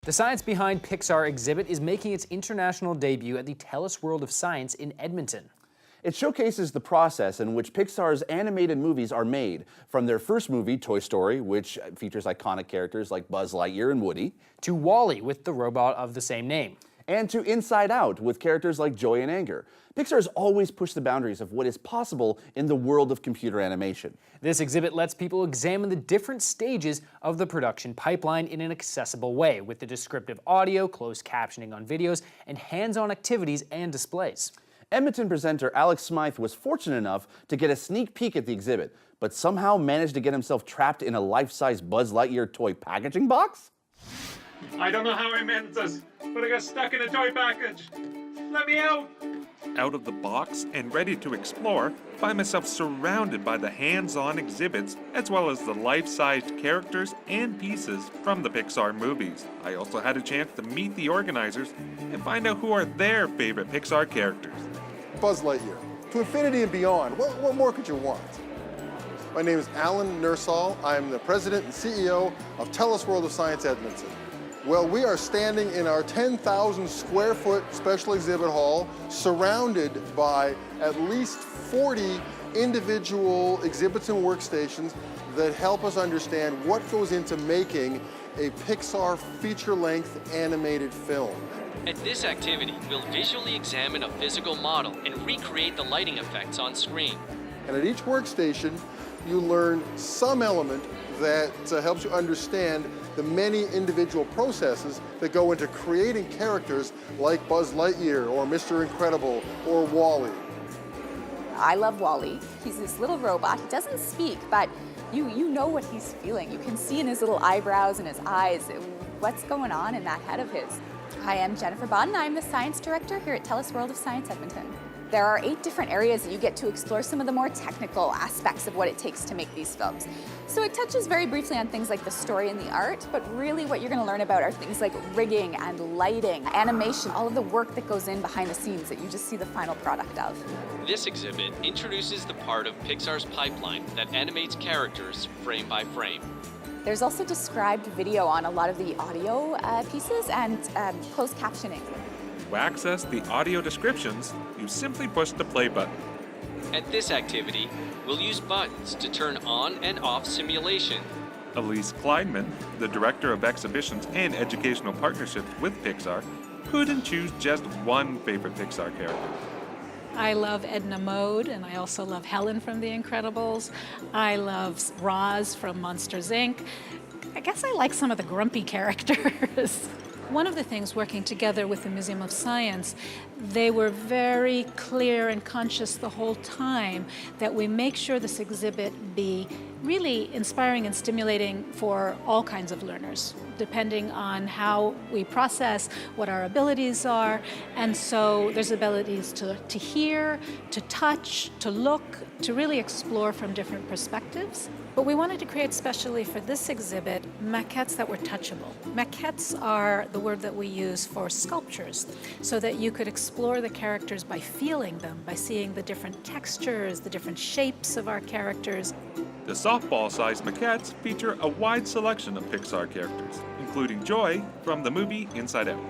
The Science Behind Pixar exhibit is making its international debut at the TELUS World of Science in Edmonton. It showcases the process in which Pixar's animated movies are made, from their first movie, Toy Story, which features iconic characters like Buzz Lightyear and Woody, to WALL-E with the robot of the same name, and to Inside Out with characters like Joy and Anger. Pixar has always pushed the boundaries of what is possible in the world of computer animation. This exhibit lets people examine the different stages of the production pipeline in an accessible way, with the descriptive audio, closed captioning on videos, and hands-on activities and displays. Edmonton presenter Alex Smyth was fortunate enough to get a sneak peek at the exhibit, but somehow managed to get himself trapped in a life-size Buzz Lightyear toy packaging box? I don't know how I managed this, but I got stuck in a toy package. Let me out! Out of the box and ready to explore, find myself surrounded by the hands-on exhibits as well as the life-sized characters and pieces from the Pixar movies. I also had a chance to meet the organizers and find out who are their favorite Pixar characters. Buzz Lightyear. To infinity and beyond, what more could you want? My name is Alan Nursall. I'm the president and CEO of TELUS World of Science Edmonton. Well, we are standing in our 10,000 square foot special exhibit hall, surrounded by at least 40 individual exhibits and workstations that help us understand what goes into making a Pixar feature-length animated film. At this activity, we'll visually examine a physical model and recreate the lighting effects on screen. And at each workstation, you learn some element that helps you understand the many individual processes that go into creating characters like Buzz Lightyear or Mr. Incredible or WALL-E. I love WALL-E. He's this little robot. He doesn't speak, but you know what he's feeling. You can see in his little eyebrows and his eyes what's going on in that head of his. Hi, I'm Jennifer Bodden. I'm the Science Director here at TELUS World of Science Edmonton. There are 8 different areas that you get to explore some of the more technical aspects of what it takes to make these films. So it touches very briefly on things like the story and the art, but really what you're going to learn about are things like rigging and lighting, animation, all of the work that goes in behind the scenes that you just see the final product of. This exhibit introduces the part of Pixar's pipeline that animates characters frame by frame. There's also described video on a lot of the audio pieces and closed captioning. To access the audio descriptions, you simply push the play button. At this activity, we'll use buttons to turn on and off simulation. Elise Kleinman, the Director of Exhibitions and Educational Partnerships with Pixar, couldn't choose just one favorite Pixar character. I love Edna Mode, and I also love Helen from The Incredibles. I love Roz from Monsters, Inc. I guess I like some of the grumpy characters. One of the things working together with the Museum of Science, they were very clear and conscious the whole time that we make sure this exhibit be really inspiring and stimulating for all kinds of learners, depending on how we process, what our abilities are. And so there's abilities to hear, to touch, to look, to really explore from different perspectives. But we wanted to create specially for this exhibit maquettes that were touchable. Maquettes are the word that we use for sculptures, so that you could explore the characters by feeling them, by seeing the different textures, the different shapes of our characters. The softball-sized maquettes feature a wide selection of Pixar characters, including Joy from the movie Inside Out.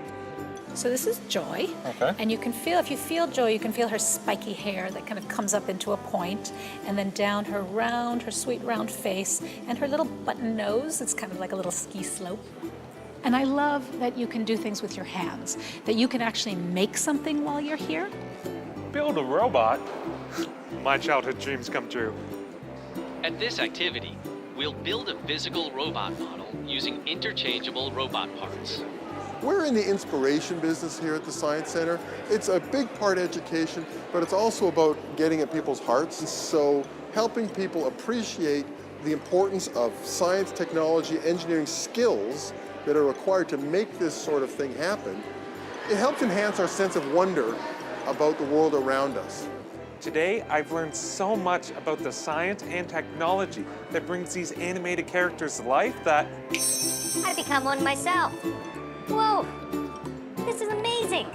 So this is Joy, and you can feel, if you feel Joy, you can feel her spiky hair that kind of comes up into a point, and then down her sweet round face, and her little button nose. It's kind of like a little ski slope. And I love that you can do things with your hands, that you can actually make something while you're here. Build a robot? My childhood dreams come true. At this activity, we'll build a physical robot model using interchangeable robot parts. We're in the inspiration business here at the Science Center. It's a big part education, but it's also about getting at people's hearts. So helping people appreciate the importance of science, technology, engineering skills that are required to make this sort of thing happen. It helps enhance our sense of wonder about the world around us. Today, I've learned so much about the science and technology that brings these animated characters to life that I've become one myself. Whoa, this is amazing.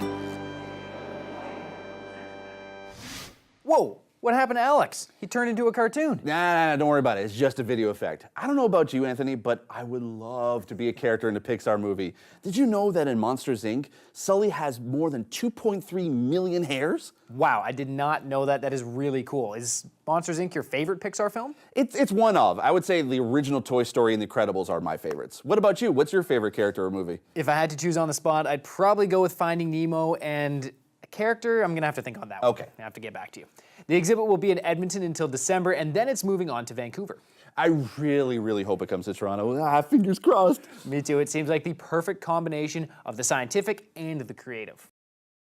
Whoa, What happened to Alex? He turned into a cartoon. Nah, don't worry about it. It's just a video effect. I don't know about you, Anthony, but I would love to be a character in a Pixar movie. Did you know that in Monsters, Inc., Sully has more than 2.3 million hairs? Wow, I did not know that. That is really cool. Is Monsters, Inc. your favorite Pixar film? It's one of. I would say the original Toy Story and The Incredibles are my favorites. What about you? What's your favorite character or movie? If I had to choose on the spot, I'd probably go with Finding Nemo, and a character, I'm gonna have to think on that one. Okay. I have to get back to you. The exhibit will be in Edmonton until December, and then it's moving on to Vancouver. I really, really hope it comes to Toronto. Fingers crossed. Me too. It seems like the perfect combination of the scientific and the creative.